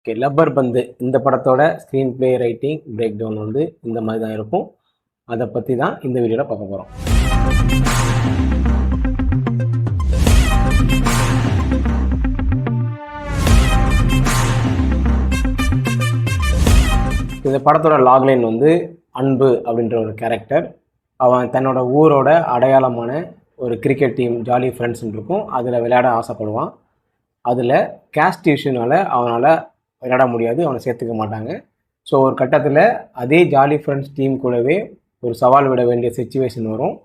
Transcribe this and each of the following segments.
Okay, rubber Pandhu இந்த படத்தோட screenplay writing breakdown வந்து இந்த மாதிரி தான் இருக்கும். அதை பற்றி தான் இந்த வீடியோவில் பார்க்க போகிறோம். இந்த படத்தோட லாக்லைன் வந்து அன்பு அப்படின்ற ஒரு கேரக்டர். அவன் தன்னோட ஊரோட அடையாளமான ஒரு கிரிக்கெட் டீம் ஜாலி ஃப்ரெண்ட்ஸ்ன்னு இருக்கும், அதில் விளையாட ஆசைப்படுவான். அதில் கேஸ்ட் இஷ்யூனால் அவனால் விளையாட முடியாது, அவனை சேர்த்துக்க மாட்டாங்க. ஸோ ஒரு கட்டத்தில் அதே ஜாலி ஃப்ரெண்ட்ஸ் டீம் கூடவே ஒரு சவால் விட வேண்டிய சிச்சுவேஷன் வரும்.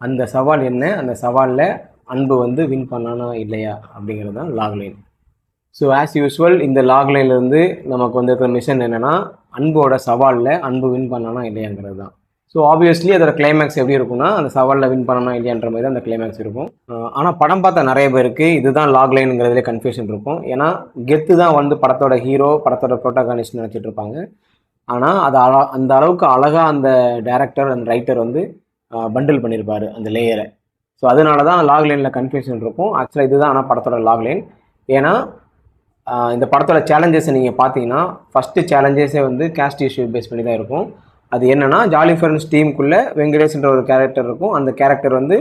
அந்த சவால் என்ன, அந்த சவாலில் அன்பு வந்து வின் பண்ணானா இல்லையா அப்படிங்கிறது தான் லாக்லைன். ஸோ ஆஸ் யூஸ்வல் இந்த லாக்லைன்லேருந்து நமக்கு வந்துருக்கிற மிஷன் என்னென்னா, அன்போட சவாலில் அன்பு வின் பண்ணானா இல்லையாங்கிறது தான். ஸோ ஆப்வியஸ்லி அதோட கிளைமேக்ஸ் எப்படி இருக்குன்னா, அந்த சவாலில் வின் பண்ணனா இல்லையான்ற மாதிரி தான் அந்த கிளைமேக்ஸ் இருக்கும். ஆனால் படம் பார்த்தா நிறைய பேருக்கு இதுதான் லாக்லைனுங்கிறதுலே கன்ஃபியூஷன் இருக்கும். ஏன்னா கெத்து தான் வந்து படத்தோட ஹீரோ, படத்தோட ப்ரோட்டாகனிஸ்ட் நினச்சிட்டு இருப்பாங்க. ஆனால் அது அந்த அளவுக்கு அழகாக அந்த டைரக்டர் அந்த ரைட்டர் வந்து பண்டில் பண்ணியிருப்பார் அந்த லேயரை. ஸோ அதனால தான் லாக்லைனில் கன்ஃபியூஷன் இருக்கும். ஆக்சுவலாக இதுதான் ஆனால் படத்தோட லாக்லைன். ஏன்னா இந்த படத்தோட சேலஞ்சஸை நீங்கள் பார்த்தீங்கன்னா, ஃபஸ்ட்டு சேலஞ்சஸே வந்து கேஸ்ட் இஷ்யூ பேஸ் பண்ணி தான் இருக்கும். அது என்னென்னா, ஜாலி ஃப்ரெண்ட்ஸ் டீமுக்குள்ளே வெங்கடேஷ்ன்ற ஒரு கேரக்டர் இருக்கும். அந்த கேரக்டர் வந்து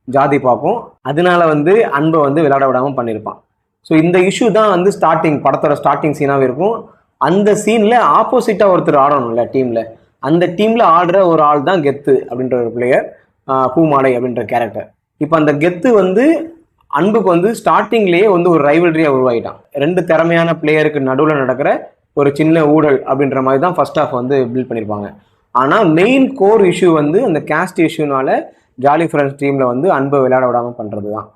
ஜாதி பார்ப்போம், அதனால வந்து அன்பை வந்து விளையாட விடாமல் பண்ணியிருப்பான். ஸோ இந்த இஷ்யூ தான் வந்து படத்தோட ஸ்டார்டிங் சீனாகவே இருக்கும். அந்த சீனில் ஆப்போசிட்டாக ஒருத்தர் ஆடணும்ல டீமில், அந்த டீமில் ஆடுற ஒரு ஆள் தான் கெத்து அப்படின்ற ஒரு பிளேயர், பூமாலை அப்படின்ற கேரக்டர். இப்போ அந்த கெத்து வந்து அன்புக்கு வந்து ஸ்டார்டிங்லேயே வந்து ஒரு ரைவல்ரியாக உருவாகிட்டான். ரெண்டு திறமையான பிளேயருக்கு நடுவில் நடக்கிற ஒரு சின்ன ஊழல் அப்படின்ற மாதிரி தான் ஃபர்ஸ்ட் ஹாஃப் வந்து பில்ட் பண்ணியிருப்பாங்க. ஆனால் மெயின் கோர் இஷ்யூ வந்து அந்த கேஸ்ட் இஷ்யூனால ஜாலி ஃப்ரெண்ட்ஸ் டீமில் வந்து அன்பை விளையாட விடாமல் பண்ணுறது தான்.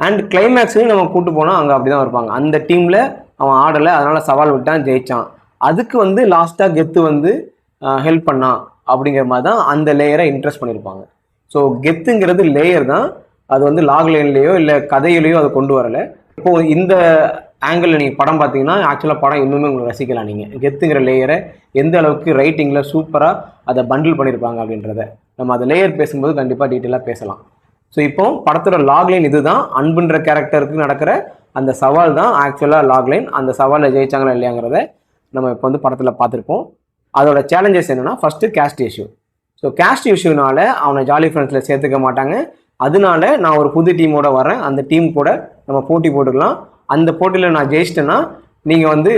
அண்ட் கிளைமேக்ஸையும் நம்ம கூட்டு போனால் அங்கே அப்படி தான் இருப்பாங்க. அந்த டீமில் அவன் ஆடலை, அதனால் சவால் விட்டான், ஜெயிச்சான். அதுக்கு வந்து லாஸ்ட்டாக கெத்து வந்து ஹெல்ப் பண்ணான் அப்படிங்கிற மாதிரி தான் அந்த லேயரை இன்ட்ரெஸ்ட் பண்ணியிருப்பாங்க. ஸோ கெத்துங்கிறது லேயர் தான், அது வந்து லாக் லைன்லேயோ இல்லை கதையிலையோ அதை கொண்டு வரலை. இப்போது இந்த ஆங்கிளில் நீங்கள் படம் பார்த்தீங்கன்னா ஆக்சுவலாக படம் இன்னுமே உங்களுக்கு ரசிக்கலாம். நீங்கள் கெத்துங்கிற லேயரை எந்த அளவுக்கு ரைட்டிங்கில் சூப்பராக அதை பண்டில் பண்ணியிருப்பாங்க அப்படின்றத நம்ம அதை லேயர் பேசும்போது கண்டிப்பாக டீட்டெயிலாக பேசலாம். ஸோ இப்போ படத்தோட லாக்லைன் இது தான். அன்புன்ற கேரக்டருக்கு நடக்கிற அந்த சவால் தான் ஆக்சுவலாக லாக்லைன். அந்த சவாலில் ஜெயிச்சாங்களா இல்லையாங்கிறத நம்ம இப்போ வந்து படத்தில் பார்த்துருப்போம். அதோட சேலஞ்சஸ் என்னென்னா, first caste issue. So caste இஷ்யூனால அவனை ஜாலி ஃப்ரெண்ட்ஸில் சேர்த்துக்க மாட்டாங்க. அதனால நான் ஒரு புது டீமோட வரேன், அந்த டீம் கூட நம்ம போட்டி போட்டுக்கலாம், அந்த போட்டியில் நான் ஜெயிச்சிட்டேன்னா நீங்கள் வந்து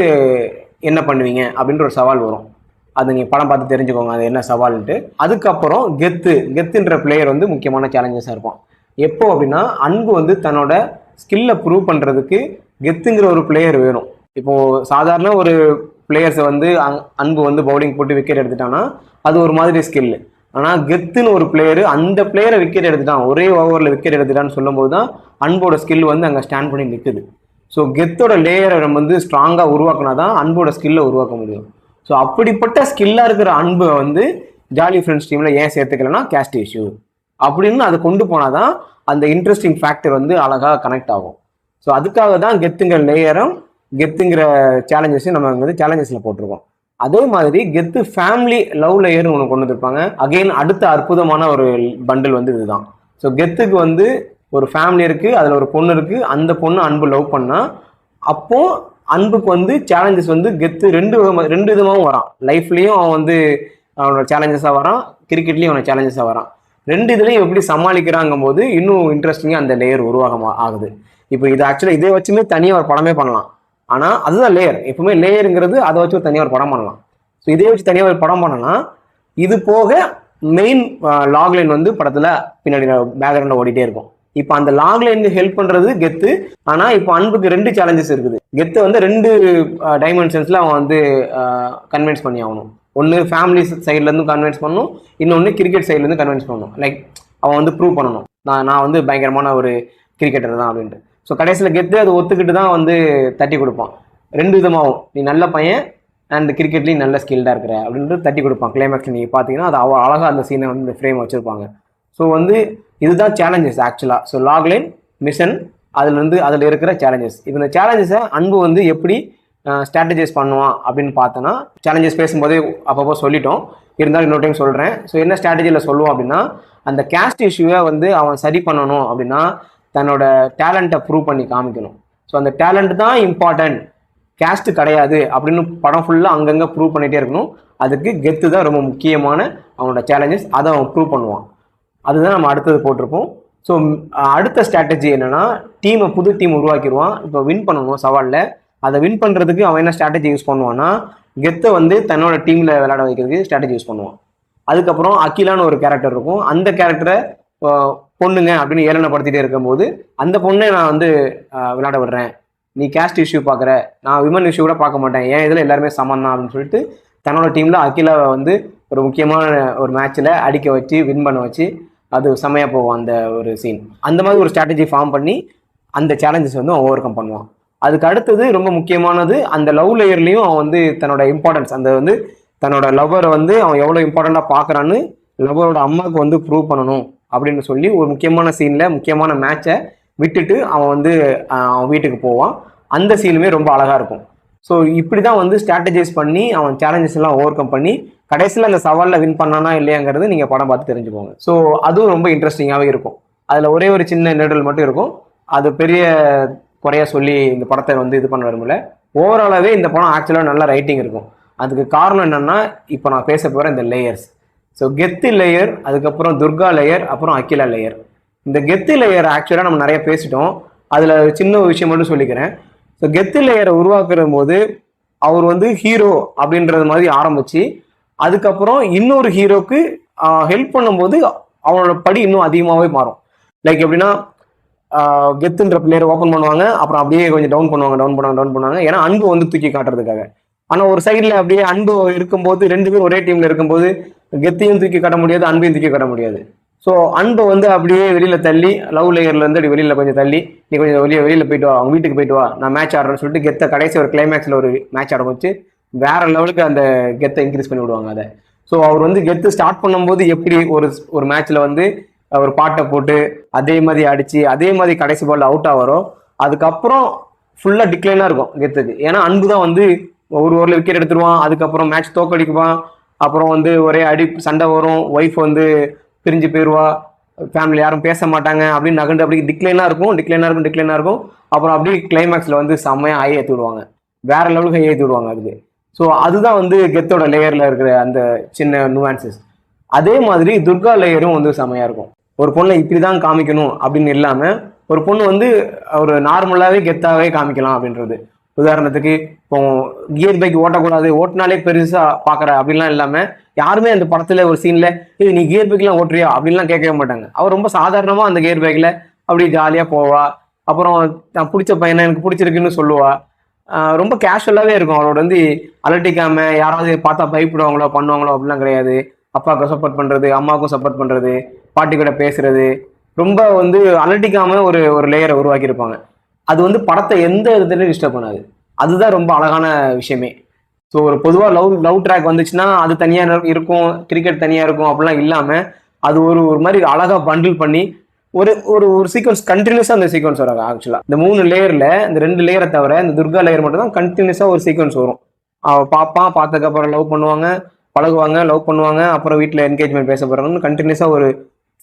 என்ன பண்ணுவீங்க அப்படின்ற ஒரு சவால் வரும். அது நீங்கள் படம் பார்த்து தெரிஞ்சுக்கோங்க அது என்ன சவால்ன்ட்டு. அதுக்கப்புறம் கெத்துன்ற பிளேயர் வந்து முக்கியமான சேலஞ்சஸாக இருப்பான். எப்போ அப்படின்னா, அன்பு வந்து தன்னோட ஸ்கில்லை ப்ரூவ் பண்ணுறதுக்கு கெத்துங்கிற ஒரு பிளேயர் வேணும். இப்போது சாதாரண ஒரு பிளேயர்ஸை வந்து அன்பு வந்து பவுலிங் போட்டு விக்கெட் எடுத்துட்டான்னா அது ஒரு மாதிரி ஸ்கில்லு. ஆனால் கெத்துன்னு ஒரு பிளேயரு அந்த பிளேயரை விக்கெட் எடுத்துட்டான், ஒரே ஓவரில் விக்கெட் எடுத்துட்டான்னு சொல்லும்போது தான் அன்போட ஸ்கில் வந்து அங்கே ஸ்டாண்ட் பண்ணி நிற்குது. ஸோ கெத்தோட லேயரை நம்ம வந்து ஸ்ட்ராங்காக உருவாக்கினா தான் அன்போட ஸ்கில்லை உருவாக்க முடியும். ஸோ அப்படிப்பட்ட ஸ்கில்லாக இருக்கிற அன்பை வந்து ஜாலி ஃப்ரெண்ட்ஸ் டீமில் ஏன் சேர்த்துக்கலன்னா கேஸ்ட் இஷ்யூ அப்படின்னு அதை கொண்டு போனால் தான் அந்த இன்ட்ரெஸ்டிங் ஃபேக்டர் வந்து அழகாக கனெக்ட் ஆகும். ஸோ அதுக்காக தான் கெத்துங்கிற லேயரும் கெத்துங்கிற சேலஞ்சஸையும் நம்ம வந்து சேலஞ்சஸில் போட்டிருக்கோம். அதே மாதிரி கெத்து ஃபேமிலி லவ் லேயர்னு ஒன்று கொண்டு வந்துருப்பாங்க. அகெயின் அடுத்த அற்புதமான ஒரு பண்டில் வந்து இதுதான். ஸோ கெத்துக்கு வந்து ஒரு ஃபேமிலி இருக்குது, அதில் ஒரு பொண்ணு இருக்குது, அந்த பொண்ணு அன்பு லவ் பண்ணால் அப்போது அன்புக்கு வந்து சேலஞ்சஸ் வந்து கெத்து ரெண்டு விதமாகவும் வரான். லைஃப்லேயும் அவன் வந்து அவனோட சேலஞ்சஸாக வரான், கிரிக்கெட்லேயும் அவனோட சேலஞ்சஸாக வரான். ரெண்டு இதுலேயும் எப்படி சமாளிக்கிறாங்கும் போது இன்னும் இன்ட்ரெஸ்டிங்காக அந்த லேயர் உருவாக ஆகுது. இப்போ இது ஆக்சுவலாக இதை வச்சுமே தனியாக ஒரு படமே பண்ணலாம். ஆனால் அதுதான் லேயர். எப்பவுமே லேயருங்கிறது அதை வச்சு ஒரு தனியாக ஒரு படம் பண்ணலாம். ஸோ இதே வச்சு தனியாக ஒரு படம் பண்ணலாம். இது போக மெயின் லாக்லைன் வந்து படத்தில் பின்னாடி பேக்ரவுண்டில் ஓடிட்டே இருக்கும். இப்போ அந்த லாக்லைனுக்கு ஹெல்ப் பண்ணுறது கெத்து. ஆனால் இப்போ அன்புக்கு ரெண்டு சேலஞ்சஸ் இருக்குது. கெத்தை வந்து ரெண்டு டைமென்ஷன்ஸில் அவன் வந்து கன்வின்ஸ் பண்ணி ஆகணும். ஒன்று ஃபேமிலி சைட்லேருந்து கன்வின்ஸ் பண்ணணும், இன்னொன்று கிரிக்கெட் சைட்லேருந்து கன்வின்ஸ் பண்ணணும். லைக் அவன் வந்து ப்ரூவ் பண்ணணும் நான் வந்து பயங்கரமான ஒரு கிரிக்கெட்டர் தான் அப்படின்ட்டு. ஸோ கடைசியில் கெத்து அதை ஒத்துக்கிட்டு தான் வந்து தட்டி கொடுப்பான். ரெண்டு விதமாகவும் நீ நல்ல பையன் அண்ட் கிரிக்கெட்லேயும் நல்ல ஸ்கில்டாக இருக்கிற அப்படின்ட்டு தட்டி கொடுப்பான். கிளைமேக்ஸ் நீங்கள் பார்த்தீங்கன்னா அது அவ்வளோ அழகாக அந்த சீனை வந்து இந்த ஃப்ரேம் வச்சுருப்பாங்க. ஸோ வந்து இதுதான் சேலஞ்சஸ் ஆக்சுவலாக. ஸோ லாக்லைன் மிஷன் அதில் இருக்கிற சேலஞ்சஸ். இப்போ இந்த சேலஞ்சஸை அன்பு வந்து எப்படி ஸ்ட்ராட்டஜைஸ் பண்ணுவான் அப்படின்னு பார்த்தோன்னா, சேலஞ்சஸ் பேசும்போதே அப்பப்போ சொல்லிட்டோம், இருந்தாலும் இன்னொரு டைம் சொல்கிறேன். ஸோ என்ன ஸ்ட்ராட்டஜியில் சொல்லுவோம் அப்படின்னா, அந்த கேஸ்ட் இஷ்யூவை வந்து அவன் சரி பண்ணணும் அப்படின்னா தன்னோட டேலண்ட்டை ப்ரூவ் பண்ணி காமிக்கணும். ஸோ அந்த டேலண்ட் தான் இம்பார்ட்டன்ட். கேஸ்ட் கிடையாது அப்படின்னு படம் ஃபுல்லாக அங்கங்கே ப்ரூவ் பண்ணிகிட்டே இருக்கணும். அதுக்கு கெத்து தான் ரொம்ப முக்கியமான அவனோட சேலஞ்சஸ். அதை அவன் ப்ரூவ் பண்ணுவான். அதுதான் நம்ம அடுத்தது போட்டிருப்போம். ஸோ அடுத்த ஸ்ட்ராட்டஜி என்னன்னா, புது டீம் உருவாக்கிடுவான். இப்போ வின் பண்ணணும் சவாலில். அதை வின் பண்ணுறதுக்கு அவன் என்ன ஸ்ட்ராட்டஜி யூஸ் பண்ணுவான்னா, கெத்தை வந்து தன்னோட டீமில் விளையாட வைக்கிறதுக்கு ஸ்ட்ராட்டஜி யூஸ் பண்ணுவான். அதுக்கப்புறம் அகிலான்னு ஒரு கேரக்டர் இருக்கும். அந்த கேரக்டரை பொண்ணுங்க அப்படின்னு ஏளனப்படுத்திட்டே இருக்கும்போது, அந்த பொண்ணை நான் வந்து விளையாட விடுறேன், நீ கேஸ்ட் இஷ்யூ பார்க்குற, நான் விமன் இஷ்யூ கூட பார்க்க மாட்டேன், ஏன் இதில் எல்லாருமே சமம் தான் அப்படின்னு சொல்லிட்டு தன்னோட டீமில் அகிலாவை வந்து ஒரு முக்கியமான ஒரு மேட்ச்சில் அடிக்க வச்சு வின் பண்ண வச்சு அது செம்மையாக போவோம் அந்த ஒரு சீன். அந்த மாதிரி ஒரு ஸ்ட்ராட்டஜி ஃபார்ம் பண்ணி அந்த சேலஞ்சஸ் வந்து அவன் ஓவர் கம் பண்ணுவான். அதுக்கு அடுத்தது ரொம்ப முக்கியமானது, அந்த லவ் லேயர்லேயும் அவன் வந்து தன்னோட இம்பார்ட்டன்ஸ், அந்த வந்து தன்னோட லவ்வரை வந்து அவன் எவ்வளோ இம்பார்ட்டண்ட்டாக பார்க்குறான்னு லவ்வரோட அம்மாவுக்கு வந்து ப்ரூவ் பண்ணணும் அப்படின்னு சொல்லி ஒரு முக்கியமான சீனில் முக்கியமான மேட்சை விட்டுட்டு அவன் வந்து அவன் வீட்டுக்கு போவான். அந்த சீனுமே ரொம்ப அழகாக இருக்கும். ஸோ இப்படி தான் வந்து ஸ்ட்ராட்டஜைஸ் பண்ணி அவன் சேலஞ்சஸ் எல்லாம் ஓவர் கம் பண்ணி கடைசியில் அந்த சவாலில் வின் பண்ணானா இல்லையாங்கிறது நீங்கள் படம் பார்த்து தெரிஞ்சுக்கோங்க. ஸோ அதுவும் ரொம்ப இன்ட்ரெஸ்டிங்காகவே இருக்கும். அதில் ஒரே ஒரு சின்ன நெடல் மட்டும் இருக்கும். அது பெரிய குறையா சொல்லி இந்த படத்தை வந்து இது பண்ண வரும்ல. ஓவராலாகவே இந்த படம் ஆக்சுவலாக நல்ல ரைட்டிங் இருக்கும். அதுக்கு காரணம் என்னென்னா, இப்போ நான் பேச போகிற இந்த லேயர்ஸ். ஸோ கெத்து லேயர், அதுக்கப்புறம் துர்கா லேயர், அப்புறம் அகிலா லேயர். இந்த கெத்து லேயர் ஆக்சுவலாக நம்ம நிறைய பேசிட்டோம். அதில் சின்ன ஒரு விஷயம் மட்டும் சொல்லிக்கிறேன். ஸோ கெத்து லேயரை உருவாக்குற போது அவர் வந்து ஹீரோ அப்படின்றது மாதிரி ஆரம்பித்து அதுக்கப்புறம் இன்னொரு ஹீரோக்கு ஹெல்ப் பண்ணும்போது அவனோட படி இன்னும் அதிகமாகவே மாறும். லைக் எப்படின்னா, கெத்துன்ற பிளேயர் ஓப்பன் பண்ணுவாங்க, அப்புறம் அப்படியே கொஞ்சம் டவுன் பண்ணுவாங்க. ஏன்னா அன்பு வந்து தூக்கி காட்டுறதுக்காக. ஆனால் ஒரு சைடில் அப்படியே அன்பு இருக்கும்போது, ரெண்டு பேரும் ஒரே டீமில் இருக்கும்போது கெத்தையும் தூக்கி காட்ட முடியாது, அன்பையும் தூக்கி காட்ட முடியாது. ஸோ அன்பை வந்து அப்படியே வெளியில் தள்ளி, லவ் லேயர்லேருந்து அப்படி வெளியில் கொஞ்சம் தள்ளி, நீ கொஞ்சம் வெளியில் போயிட்டு வா, அவங்க வீட்டுக்கு போயிட்டு வா, நான் மேட்ச் ஆடுறேன்னு சொல்லிட்டு கெத்தை கடைசி ஒரு கிளைமேக்ஸில் ஒரு மேட்ச் ஆட வச்சு வேற லெவலுக்கு அந்த கெத்தை இன்க்ரீஸ் பண்ணி விடுவாங்க அதை. ஸோ அவர் வந்து கெத்து ஸ்டார்ட் பண்ணும்போது எப்படி ஒரு மேட்ச்சில் வந்து ஒரு பாட்டை போட்டு அதே மாதிரி அடித்து அதே மாதிரி கடைசி பால் அவுட் ஆகிறோம், அதுக்கப்புறம் ஃபுல்லாக டிக்ளைனாக இருக்கும் கெத்துக்கு. ஏன்னா அன்பு தான் வந்து ஒரு ஓவரில் விக்கெட் எடுத்துருவான், அதுக்கப்புறம் மேட்ச் தோக்கடிக்குவான், அப்புறம் வந்து ஒரே சண்டை வரும், ஒய்ஃப் வந்து பிரிஞ்சு போயிடுவா, ஃபேமிலி யாரும் பேச மாட்டாங்க அப்படின்னு நகண்டு அப்படி டிக்ளைனாக இருக்கும். அப்புறம் அப்படியே கிளைமேக்ஸில் வந்து செம்மையாக ஹை ஏற்றி விடுவாங்க, வேற லெவலுக்கு ஹை ஏற்றி விடுவாங்க அதுக்கு. ஸோ அதுதான் வந்து கெத்தோட லேயரில் இருக்கிற அந்த சின்ன நுவான்சஸ். அதே மாதிரி துர்கா லேயரும் வந்து செம்மையாக இருக்கும். ஒரு பொண்ணை இப்படி தான் காமிக்கணும் அப்படின்னு இல்லாமல் ஒரு பொண்ணு வந்து ஒரு நார்மலாகவே கெத்தாகவே காமிக்கலாம் அப்படின்றது. உதாரணத்துக்கு இப்போ கியர் பைக் ஓட்டக்கூடாது, ஓட்டினாலே பெருசாக பார்க்குற அப்படின்லாம் இல்லாமல், யாருமே அந்த படத்தில் ஒரு சீனில் இது நீ கியர் பைக்லாம் ஓட்டுறியா அப்படின்லாம் கேட்கவே மாட்டாங்க. அவர் ரொம்ப சாதாரணமாக அந்த கியர் பைக்கில் அப்படி ஜாலியாக போவா. அப்புறம் நான் பிடிச்ச பையனை எனக்கு பிடிச்சிருக்குன்னு சொல்லுவா. ரொம்ப கேஷுவலாகவே இருக்கும். அவரோட வந்து அலட்டிக்காம யாராவது பார்த்தா பயப்படுவாங்களோ பண்ணுவாங்களோ அப்படிலாம் கிடையாது. அப்பாவுக்கு சப்போர்ட் பண்ணுறது, அம்மாவுக்கும் சப்போர்ட் பண்ணுறது, பாட்டி கூட பேசுறது, ரொம்ப வந்து அலட்டிக்காம ஒரு லேயரை உருவாக்கியிருப்பாங்க. அது வந்து படத்தை எந்த விதத்துலையும் டிஸ்டர்ப் பண்ணாது. அதுதான் ரொம்ப அழகான விஷயமே. ஸோ ஒரு பொதுவாக லவ் ட்ராக் வந்துச்சுன்னா அது தனியாக இருக்கும், கிரிக்கெட் தனியாக இருக்கும் அப்படிலாம் இல்லாமல் அது ஒரு மாதிரி அழகாக பண்டில் பண்ணி ஒரு சீக்வன்ஸ் கண்டினியூஸாக அந்த சீக்வன்ஸ் வரும். ஆக்சுவலாக இந்த 3 லேயரில் இந்த 2 லேயரை தவிர இந்த துர்கா லேயர் மட்டும் தான் கண்டினியூஸாக ஒரு சீக்வன்ஸ் வரும். அவள் பார்ப்பான், பார்த்ததுக்கப்புறம் லவ் பண்ணுவாங்க, பழகுவாங்க, லவ் பண்ணுவாங்க, அப்புறம் வீட்டில் என்கேஜ்மெண்ட் பேச போகிறாங்கன்னு கண்டினியூஸாக ஒரு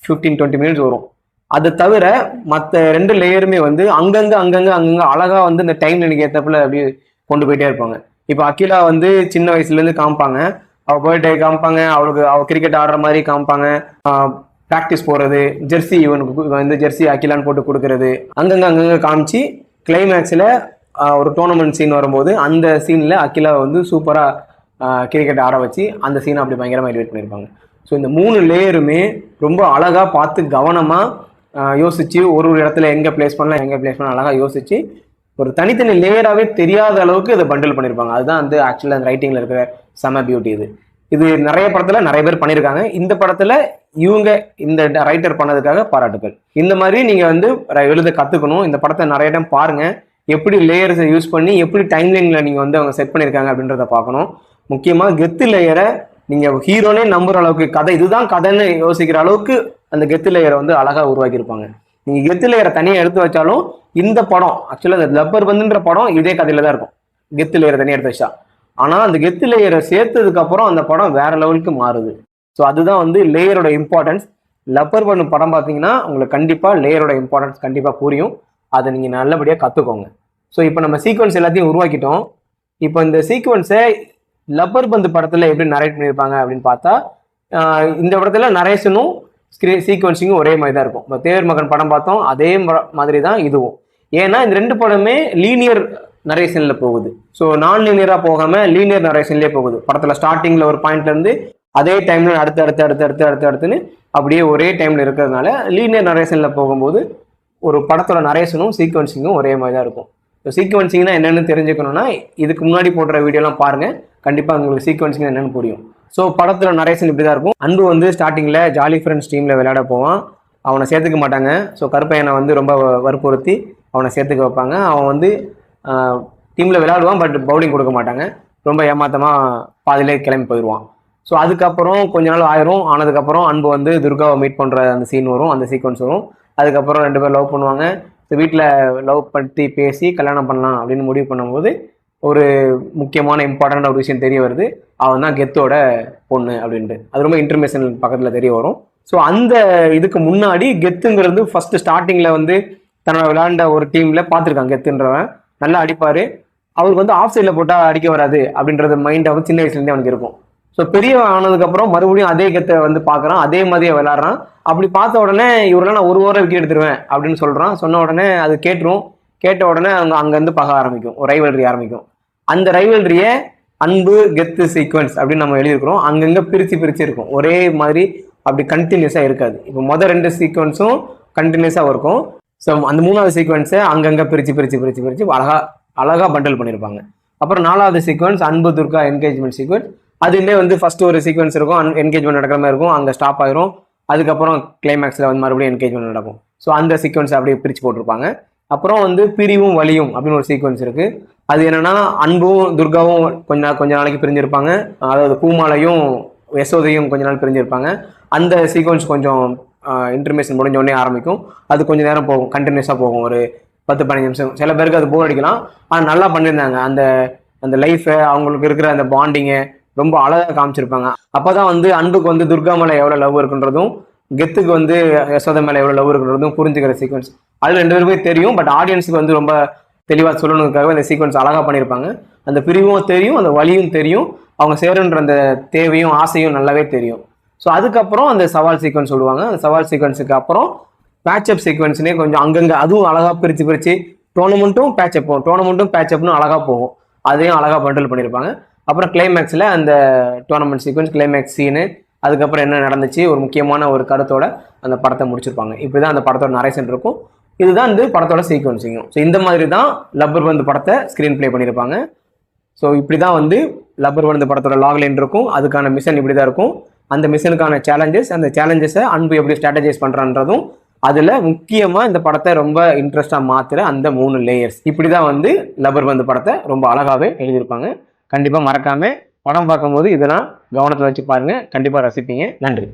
15-20 மினிட்ஸ் வரும். அதை தவிர மற்ற 2 லேயருமே வந்து அங்கங்கே அழகாக வந்து இந்த டைம் எனக்கு ஏற்றப்பில் அப்படியே கொண்டு போயிட்டே இருப்பாங்க. இப்போ அகிலா வந்து சின்ன வயசுலேருந்து காமிப்பாங்க, அவள் பர்த்டே காமிப்பாங்க, அவள் கிரிக்கெட் ஆடுற மாதிரி காமிப்பாங்க, ப்ராக்டிஸ் போகிறது, ஜெர்சி இவனுக்கு வந்து ஜெர்சி அகிலான்னு போட்டு கொடுக்கறது, அங்கங்கே காமிச்சு கிளைமேக்ஸில் ஒரு டோர்னமெண்ட் சீன் வரும்போது அந்த சீனில் அகிலாவை வந்து சூப்பராக கிரிக்கெட் ஆட வச்சு அந்த சீனை அப்படி பயங்கரமாக எலிவேட் பண்ணியிருப்பாங்க. ஸோ இந்த 3 லேயருமே ரொம்ப அழகாக பார்த்து கவனமாக யோசித்து ஒரு இடத்துல எங்கே பிளேஸ் பண்ணலாம் அழகாக யோசித்து ஒரு தனித்தனி லேயராகவே தெரியாத அளவுக்கு இதை பண்டில் பண்ணியிருப்பாங்க. அதுதான் வந்து ஆக்சுவலாக அந்த ரைட்டிங்கில் இருக்கிற செம பியூட்டி. இது நிறைய படத்தில் நிறைய பேர் பண்ணியிருக்காங்க. இந்த படத்தில் இவங்க இந்த ரைட்டர் பண்ணதுக்காக பாராட்டுகள். இந்த மாதிரி நீங்கள் வந்து எழுத கற்றுக்கணும். இந்த படத்தை நிறைய டைம் பாருங்கள், எப்படி லேயர்ஸை யூஸ் பண்ணி எப்படி டைம்லைனில் நீங்கள் வந்து அவங்க செட் பண்ணியிருக்காங்க அப்படின்றத பார்க்கணும். முக்கியமாக கெத்து லேயரை நீங்கள் ஹீரோனே நம்புகிற அளவுக்கு கதை இதுதான் கதைன்னு யோசிக்கிற அளவுக்கு அந்த கெத்து லேயரை வந்து அழகாக உருவாக்கியிருப்பாங்க. நீங்கள் கெத்து லேயரை தனியாக எடுத்து வச்சாலும் இந்த படம் ஆக்சுவலாக இந்த லப்பர் பந்துன்ற படம் இதே கதையில் தான் இருக்கும், கெத்து லேயரை தனியாக எடுத்து வச்சா. ஆனால் அந்த கெத்து லேயரை சேர்த்ததுக்கப்புறம் அந்த படம் வேற லெவலுக்கு மாறுது. ஸோ அதுதான் வந்து லேயரோட இம்பார்ட்டன்ஸ். லப்பர் பந்து படம் பார்த்தீங்கன்னா உங்களுக்கு கண்டிப்பாக லேயரோட இம்பார்ட்டன்ஸ் கண்டிப்பாக புரியும். அதை நீங்கள் நல்லபடியாக கற்றுக்கோங்க. ஸோ இப்போ நம்ம சீக்வன்ஸ் எல்லாத்தையும் உருவாக்கிட்டோம். இப்போ இந்த சீக்வன்ஸை லப்பர் பந்து படத்தில் எப்படி நரேட் பண்ணியிருப்பாங்க அப்படின்னு பார்த்தா இந்த படத்தில் நரேஷனும் சீக்வன்சிங்கும் ஒரே மாதிரி தான் இருக்கும். இப்போ தேவர் மகன் படம் பார்த்தோம், அதே மாதிரி தான் இதுவும். ஏன்னா இந்த ரெண்டு படமே லீனியர் நரேஷனில் போகுது. ஸோ நான் லீனியராக போகாமல் லீனியர் நரேஷன்லேயே போகுது. படத்தில் ஸ்டார்டிங்கில் ஒரு பாயிண்ட்லேருந்து அதே டைமில் அடுத்தடுத்துன்னு அப்படியே ஒரே டைமில் இருக்கிறதுனால லீனியர் நரேஷனில் போகும்போது ஒரு படத்தோட நரேஷனும் சீக்வன்சிங்கும் ஒரே மாதிரி தான் இருக்கும். ஸோ சீக்வன்சிங்னா என்னென்னு தெரிஞ்சுக்கணுன்னா இதுக்கு முன்னாடி போடுற வீடியோலாம் பாருங்கள், கண்டிப்பாக உங்களுக்கு சீக்வன்சிங் என்னென்னு புரியும். ஸோ படத்தில் நரேஷன் இப்படி தான் இருக்கும். அன்பு வந்து ஸ்டார்டிங்கில் ஜாலி ஃப்ரெண்ட்ஸ் டீமில் விளையாட போவான், அவனை சேர்த்துக்க மாட்டாங்க. ஸோ கருப்பையனை வந்து ரொம்ப வற்புறுத்தி அவனை சேர்த்துக்க வைப்பாங்க. அவன் வந்து டீமில் விளையாடுவான், பட் பவுலிங் கொடுக்க மாட்டாங்க. ரொம்ப ஏமாத்தமாக பாதிலே கிளம்பி போயிடுவான். ஸோ அதுக்கப்புறம் கொஞ்ச நாள் ஆனதுக்கப்புறம் அன்பு வந்து துர்காவை மீட் பண்ணுற அந்த சீன் வரும், அந்த சீக்வன்ஸ் வரும். அதுக்கப்புறம் 2 பேர் லவ் பண்ணுவாங்க. ஸோ வீட்டில் லவ் பற்றி பேசி கல்யாணம் பண்ணலாம் அப்படின்னு முடிவு பண்ணும்போது ஒரு முக்கியமான இம்பார்ட்டண்டான ஒரு விஷயம் தெரிய வருது, அவன் தான் கெத்தோட பொண்ணு அப்படின்ட்டு. அது ரொம்ப இன்டர்மேஷன் பக்கத்தில் தெரிய வரும். ஸோ அந்த இதுக்கு முன்னாடி கெத்துங்கிறது ஃபர்ஸ்ட் ஸ்டார்டிங்கில் வந்து தன்னோட விளையாண்ட ஒரு டீமில் பார்த்துருக்காங்க. கெத்துன்றவன் நல்லா அடிப்பார், அவருக்கு வந்து ஆஃப் சைடில் போட்டால் அடிக்க வராது அப்படின்றது மைண்ட் அவன் சின்ன வயசுலேருந்தே அவனுக்கு இருக்கும். ஸோ பெரியவன் ஆனதுக்கப்புறம் மறுபடியும் அதே கெத்தை வந்து பார்க்குறான், அதே மாதிரியே விளையாடுறான். அப்படி பார்த்த உடனே இவரெல்லாம் நான் ஒரு ஓவரை விக்கெட் எடுத்துருவேன் அப்படின்னு சொல்கிறான். சொன்ன உடனே அது கேட்ட உடனே அங்கேருந்து பக ஆரம்பிக்கும், ஒரு ரைவல்ரி ஆரம்பிக்கும். அந்த ரைவல்ரியை அன்பு கெத்து சீக்வன்ஸ் அப்படின்னு நம்ம எழுதியிருக்கிறோம். அங்கங்கே பிரித்து இருக்கும், ஒரே மாதிரி அப்படி கண்டினியூஸாக இருக்காது. இப்போ மொதல் 2 சீக்வன்ஸும் கண்டினியூஸாக இருக்கும். ஸோ அந்த 3வது சீக்வன்ஸை அங்கங்கே பிரித்து அழகாக பண்டல் பண்ணியிருப்பாங்க. அப்புறம் 4வது சீக்வன்ஸ் அன்பு துர்கா என்கேஜ்மெண்ட் சீக்வன்ஸ். அதுலேயே வந்து ஃபர்ஸ்ட் ஒரு சீக்வன்ஸ் இருக்கும், என்கேஜ்மெண்ட் நடக்கிற மாதிரி இருக்கும், அங்கே ஸ்டாப் ஆயிரும். அதுக்கப்புறம் கிளைமேக்ஸில் வந்து மறுபடியும் என்கேஜ்மெண்ட் நடக்கும். ஸோ அந்த சீக்வன்ஸ் அப்படியே பிரித்து போட்டிருப்பாங்க. அப்புறம் வந்து பிரிவும் வலியும் அப்படின்னு ஒரு சீக்வன்ஸ் இருக்குது. அது என்னன்னா அன்பும் துர்காவும் கொஞ்ச நாளைக்கு பிரிஞ்சிருப்பாங்க, அதாவது பூமாலையும் யசோதையும் கொஞ்ச நாள் பிரிஞ்சிருப்பாங்க. அந்த சீக்வன்ஸ் கொஞ்சம் இன்டர்மேஷன் முடிஞ்ச உடனே ஆரம்பிக்கும். அது கொஞ்சம் நேரம் போகும், கண்டினியூஸாக போகும், ஒரு 10-15 நிமிஷம். சில பேருக்கு அது போர் அடிக்கலாம், ஆனால் நல்லா பண்ணியிருந்தாங்க. அந்த லைஃபை, அவங்களுக்கு இருக்கிற அந்த பாண்டிங்கை ரொம்ப அழகாக காமிச்சிருப்பாங்க. அப்போதான் வந்து அன்புக்கு வந்து துர்கா மேலே எவ்வளோ லவ் இருக்குன்றதும், கெத்துக்கு வந்து யசோதை மேலே எவ்வளோ லவ் இருக்குன்றதும் புரிஞ்சுக்கிற சீக்வன்ஸ். அது 2 பேருமே தெரியும், பட் ஆடியன்ஸுக்கு வந்து ரொம்ப தெளிவாக சொல்லணுக்காக இந்த சீக்வன்ஸ் அழகாக பண்ணியிருப்பாங்க. அந்த பிரிவும் தெரியும், அந்த வலியும் தெரியும், அவங்க சேருன்ற அந்த தேவையும் ஆசையும் நல்லாவே தெரியும். ஸோ அதுக்கப்புறம் அந்த சவால் சீக்வன்ஸ் சொல்லுவாங்க. அந்த சவால் சீக்வன்ஸுக்கு அப்புறம் பேட்சப் சீக்வன்ஸ்னே கொஞ்சம் அங்கங்கே அதுவும் அழகாக பிரித்து டோர்னமெண்ட்டும் பேட்சப்னு அழகாக போகும். அதையும் அழகாக பண்டல் பண்ணியிருப்பாங்க. அப்புறம் கிளைமேக்ஸில் அந்த டோர்னமெண்ட் சீக்வன்ஸ், கிளைமேக்ஸ் சீனு, அதுக்கப்புறம் என்ன நடந்துச்சு, ஒரு முக்கியமான ஒரு கருத்தோட அந்த படத்தை முடிச்சிருப்பாங்க. இப்படி தான் அந்த படத்தோட நரேஷன் இருக்கும். இதுதான் இந்த படத்தோட சீக்வன்ஸிங்கும். ஸோ இந்த மாதிரி தான் லப்பர் பந்து படத்தை ஸ்க்ரீன் ப்ளே பண்ணியிருப்பாங்க. ஸோ இப்படி தான் வந்து லப்பர் பந்து படத்தோட லாக்லைன் இருக்கும். அதுக்கான மிஷன் இப்படி தான் இருக்கும். அந்த மிஷனுக்கான சேலஞ்சஸ், அந்த சேலஞ்சஸை அன்பு எப்படி ஸ்ட்ராட்டஜைஸ் பண்ணுறான்றதும், அதில் முக்கியமாக இந்த படத்தை ரொம்ப இன்ட்ரெஸ்டாக மாற்றுற அந்த 3 லேயர்ஸ், இப்படி தான் வந்து லப்பர் பந்து படத்தை ரொம்ப அழகாகவே எழுதியிருப்பாங்க. கண்டிப்பாக மறக்காமல் படம் பார்க்கும்போது இதெல்லாம் கவனத்தில் வச்சு பாருங்கள், கண்டிப்பாக ரசிப்பீங்க. நன்றி.